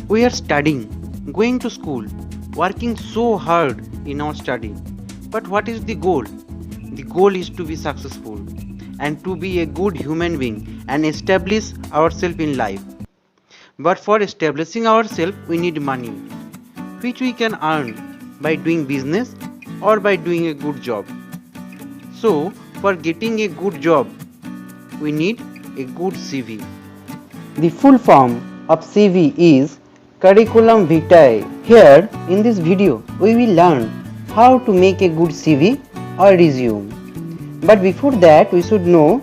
We are studying, going to school, working so hard in our study. But what is the goal? The goal is to be successful and to be a good human being and establish ourselves in life. But for establishing ourselves, we need money, which we can earn by doing business or by doing a good job. So, for getting a good job, we need a good CV. The full form of CV is Curriculum Vitae. Here, in this video, we will learn how to make a good CV or resume. But before that, we should know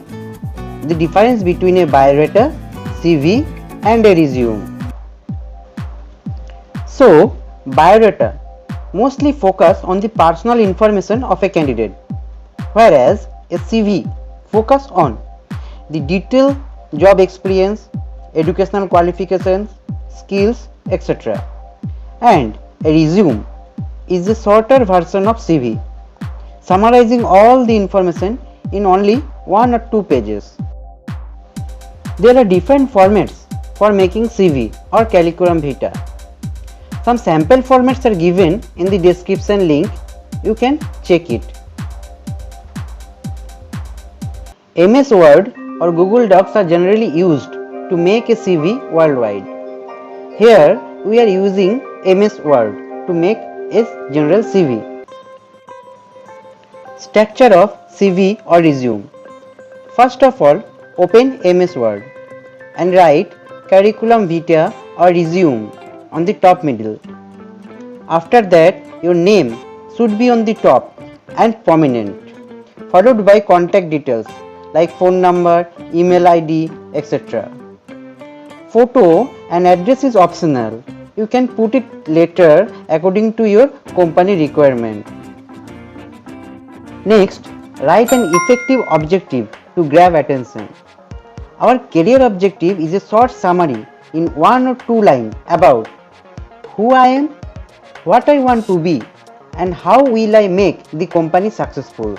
the difference between a biodata, CV and a resume. So, biodata mostly focus on the personal information of a candidate, whereas a CV focus on the detailed job experience, educational qualifications, skills, etc. And a resume is a shorter version of CV, summarizing all the information in only 1 or 2 pages. There are different formats for making CV or curriculum vitae. Some sample formats are given in the description link. You can check it. MS Word or Google Docs are generally used to make a CV worldwide. Here we are using MS Word to make a general CV. Structure of CV or resume. First of all, open MS Word and write curriculum vitae or resume on the top middle. After that, your name should be on the top and prominent, followed by contact details like phone number, email ID, etc. Photo and address is optional. You can put it later according to your company requirement. Next, write an effective objective to grab attention. Our career objective is a short summary in 1 or 2 lines about who I am, what I want to be, and how will I make the company successful.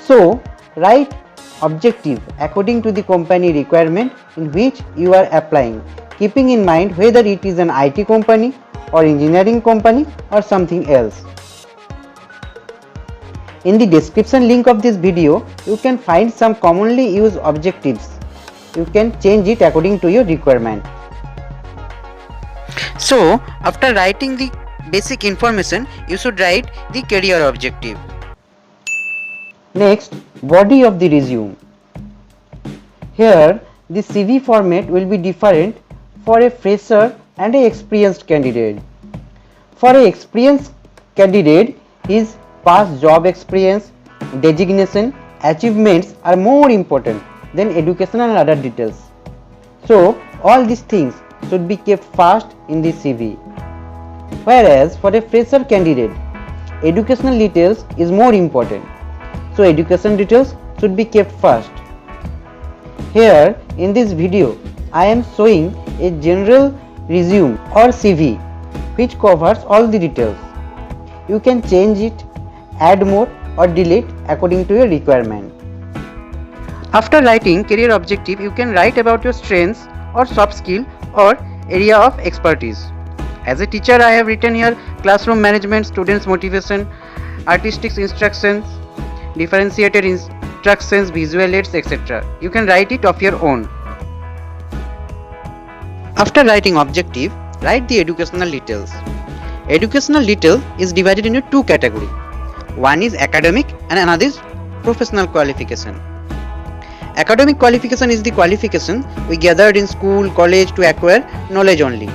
So, write objective according to the company requirement in which you are applying, keeping in mind whether it is an IT company or engineering company or something else. In the description link of this video, you can find some commonly used objectives. You can change it according to your requirement. So, after writing the basic information, you should write the career objective. Next, body of the resume. Here, the CV format will be different for a fresher and an experienced candidate. For an experienced candidate, his past job experience, designation, achievements are more important than educational and other details. So, all these things should be kept first in the CV. Whereas for a fresher candidate, educational details is more important. So education details should be kept first. Here in this video, I am showing a general resume or CV which covers all the details. You can change it, add more or delete according to your requirement. After writing career objective, you can write about your strengths or soft skill or area of expertise. As a teacher, I have written here classroom management, students motivation, artistic instructions, differentiated instructions, visual aids, etc. You can write it of your own. After writing objective, write the educational details. Educational detail is divided into 2 categories. One is academic and another is professional qualification. Academic qualification is the qualification we gathered in school, college to acquire knowledge only.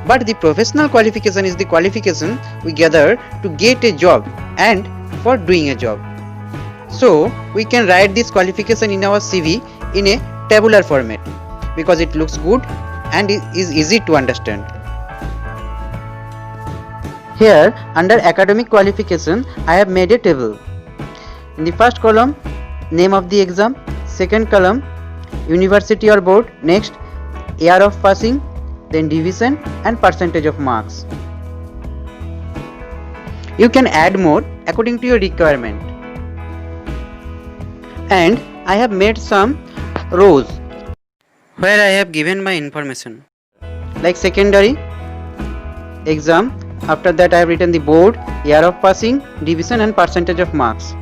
But the professional qualification is the qualification we gather to get a job and for doing a job. So, we can write this qualification in our CV in a tabular format because it looks good and is easy to understand. Here, under academic qualification, I have made a table. In the first column, name of the exam. Second column, university or board. Next, year of passing, then division and percentage of marks. You can add more according to your requirement. And I have made some rows where I have given my information. like secondary exam. After that I have written the board, year of passing, division and percentage of marks.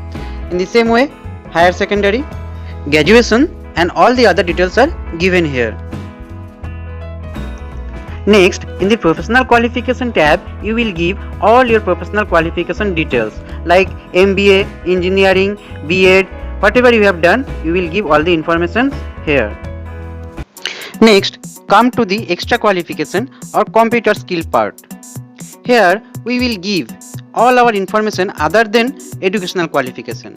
In the same way, higher secondary, graduation and all the other details are given here. Next, in the professional qualification tab, you will give all your professional qualification details like MBA, engineering, B.Ed, whatever you have done, you will give all the information here. Next, come to the extra qualification or computer skill part. Here we will give all our information other than educational qualification.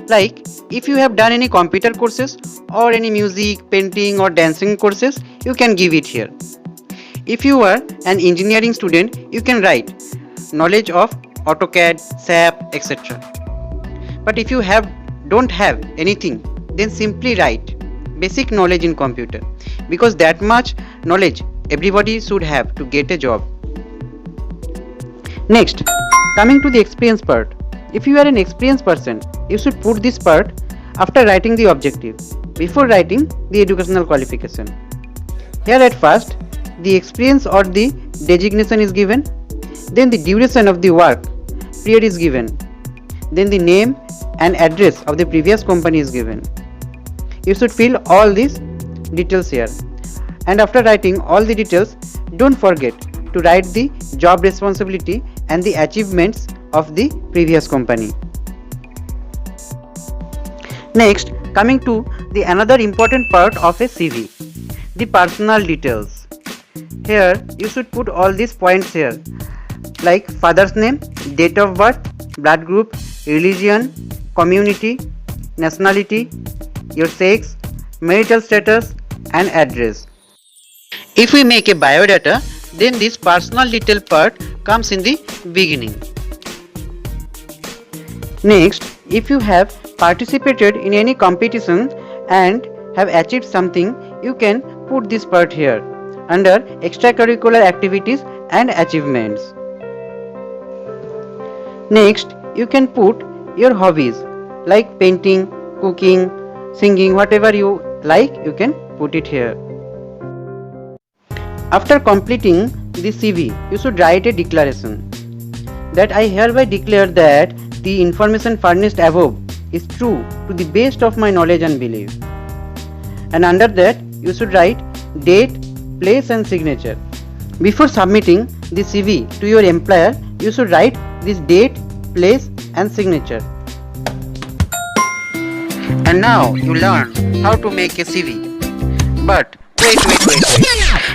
Like if you have done any computer courses or any music, painting or dancing courses, you can give it here. If you are an engineering student, you can write knowledge of AutoCAD, SAP, etc. But if you don't have anything, then simply write basic knowledge in computer, because that much knowledge everybody should have to get a job. Next, coming to the experience part. If you are an experienced person, you should put this part after writing the objective, before writing the educational qualification. Here at first, the experience or the designation is given, then the duration of the work period is given, then the name and address of the previous company is given. You should fill all these details here. And after writing all the details, don't forget to write the job responsibility and the achievements of the previous company. Next, coming to the another important part of a CV, the personal details. Here you should put all these points here, like father's name, date of birth, blood group, religion, community, nationality, your sex, marital status and address. If we make a biodata, then this personal detail part comes in the beginning. Next, if you have participated in any competition and have achieved something, you can put this part here under extracurricular activities and achievements. Next, you can put your hobbies like painting, cooking, singing, whatever you like, you can put it here. After completing the CV, you should write a declaration that I hereby declare that the information furnished above is true to the best of my knowledge and belief. And under that, you should write date, place and signature. Before submitting the CV to your employer, you should write this date, place and signature. And now you learn how to make a CV. But wait.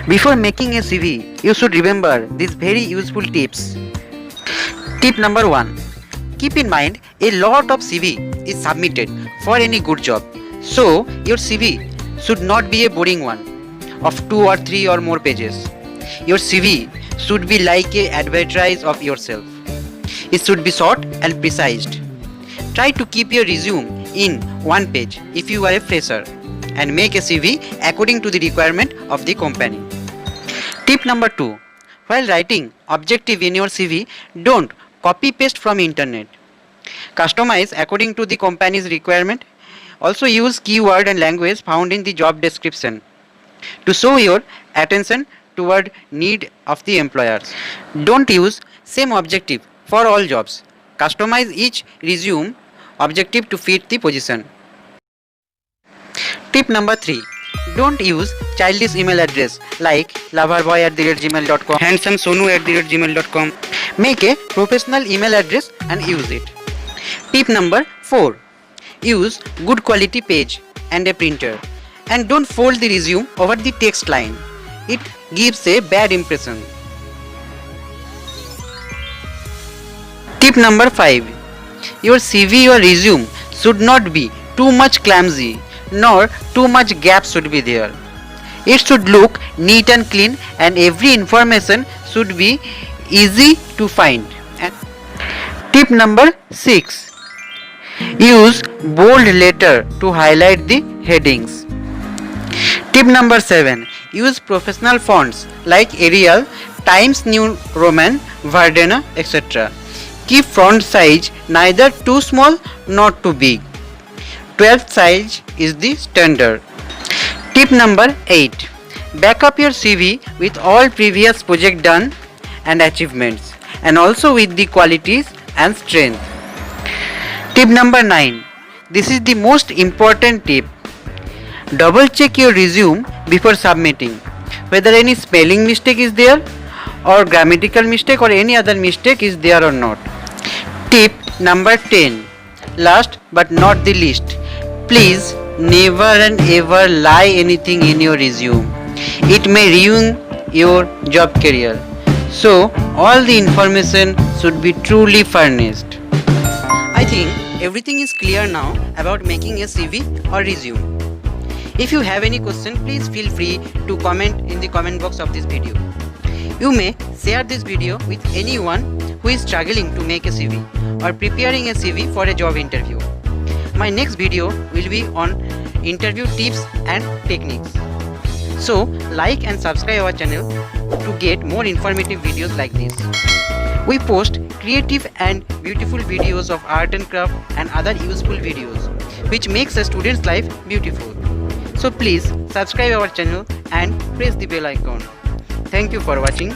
Before making a CV, you should remember these very useful tips. Tip number 1. Keep in mind, a lot of CV is submitted for any good job. So, your CV should not be a boring one of 2 or 3 or more pages. Your CV should be like a advertise of yourself. It should be short and precise. Try to keep your resume in 1 page if you are a fresher, and make a CV according to the requirement of the company. Tip number 2. While writing objective in your CV, don't copy paste from internet. Customize according to the company's requirement. Also use keyword and language found in the job description to show your attention toward need of the employers. Don't use same objective for all jobs. Customize each resume objective to fit the position. Tip number 3. Don't use childish email address like loverboy@gmail.com, handsomesonu@gmail.com. Make a professional email address and use it. Tip number 4. Use good quality page and a printer, and don't fold the resume over the text line. It gives a bad impression. Tip number 5. Your CV or resume should not be too much clumsy, nor too much gaps should be there. It should look neat and clean, and every information should be easy to find. And tip number 6. Use bold letter to highlight the headings. Tip number 7. Use professional fonts like Arial, Times New Roman, Verdana, etc. Keep font size neither too small nor too big. 12th size is the standard. Tip number 8. Back up your CV with all previous project done and achievements, and also with the qualities and strength. Tip number 9. This is the most important tip. Double check your resume before submitting, whether any spelling mistake is there or grammatical mistake or any other mistake is there or not. Tip number 10. Last but not the least, please never and ever lie anything in your resume. It may ruin your job career. So all the information should be truly furnished. I think everything is clear now about making a CV or resume. If you have any question, please feel free to comment in the comment box of this video. You may share this video with anyone who is struggling to make a CV or preparing a CV for a job interview. My next video will be on interview tips and techniques. So like and subscribe our channel to get more informative videos like this. We post creative and beautiful videos of art and craft and other useful videos which makes a student's life beautiful. So please subscribe our channel and press the bell icon. Thank you for watching.